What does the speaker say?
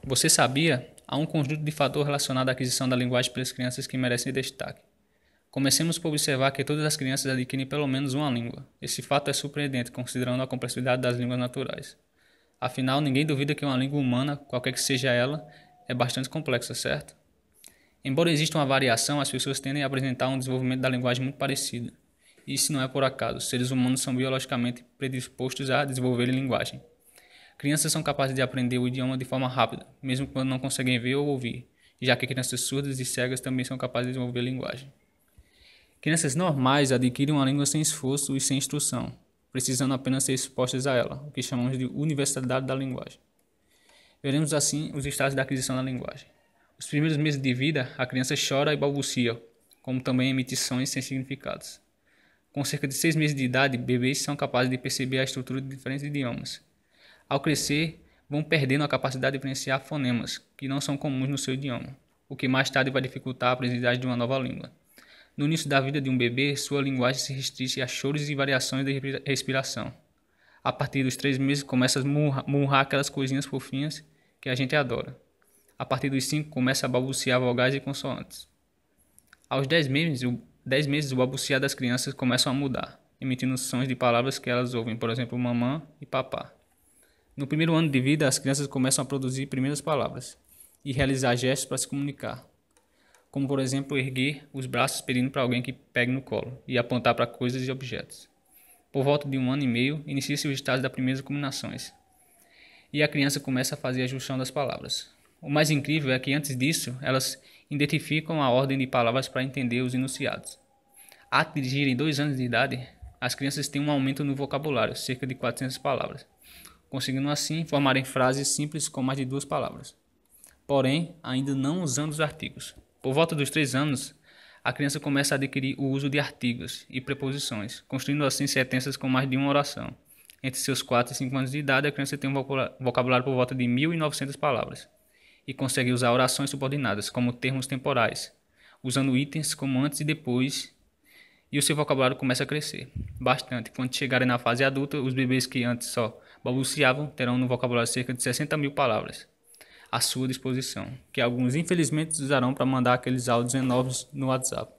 Você sabia? Há um conjunto de fatores relacionados à aquisição da linguagem pelas crianças que merecem destaque. Comecemos por observar que todas as crianças adquirem pelo menos uma língua. Esse fato é surpreendente, considerando a complexidade das línguas naturais. Afinal, ninguém duvida que uma língua humana, qualquer que seja ela, é bastante complexa, certo? Embora exista uma variação, as pessoas tendem a apresentar um desenvolvimento da linguagem muito parecido. E isso não é por acaso. Seres humanos são biologicamente predispostos a desenvolver linguagem. Crianças são capazes de aprender o idioma de forma rápida, mesmo quando não conseguem ver ou ouvir, já que crianças surdas e cegas também são capazes de desenvolver linguagem. Crianças normais adquirem uma língua sem esforço e sem instrução, precisando apenas ser expostas a ela, o que chamamos de universalidade da linguagem. Veremos assim os estágios da aquisição da linguagem. Os primeiros meses de vida, a criança chora e balbucia, como também emite sons sem significados. Com cerca de 6 meses de idade, bebês são capazes de perceber a estrutura de diferentes idiomas. Ao crescer, vão perdendo a capacidade de diferenciar fonemas, que não são comuns no seu idioma, o que mais tarde vai dificultar a aprendizagem de uma nova língua. No início da vida de um bebê, sua linguagem se restringe a choros e variações de respiração. A partir dos 3 meses, começa a murrar aquelas coisinhas fofinhas que a gente adora. A partir dos 5, começa a balbuciar vogais e consoantes. Aos 10 meses, o balbuciar das crianças começa a mudar, emitindo sons de palavras que elas ouvem, por exemplo, mamã e papá. No primeiro ano de vida, as crianças começam a produzir primeiras palavras e realizar gestos para se comunicar, como por exemplo erguer os braços pedindo para alguém que pegue no colo e apontar para coisas e objetos. Por volta de 1 ano e meio, inicia-se o estágio das primeiras combinações e a criança começa a fazer a junção das palavras. O mais incrível é que antes disso, elas identificam a ordem de palavras para entender os enunciados. A atingirem 2 anos de idade, as crianças têm um aumento no vocabulário, cerca de 400 palavras, conseguindo assim formarem frases simples com mais de 2 palavras, porém ainda não usando os artigos. Por volta dos 3 anos, a criança começa a adquirir o uso de artigos e preposições, construindo assim sentenças com mais de uma oração. Entre seus 4 e 5 anos de idade, a criança tem um vocabulário por volta de 1.900 palavras e consegue usar orações subordinadas, como termos temporais, usando itens como antes e depois, e o seu vocabulário começa a crescer bastante. Quando chegarem na fase adulta, os bebês que antes só balbuciavam terão no vocabulário cerca de 60.000 palavras à sua disposição, que alguns infelizmente usarão para mandar aqueles áudios enormes no WhatsApp.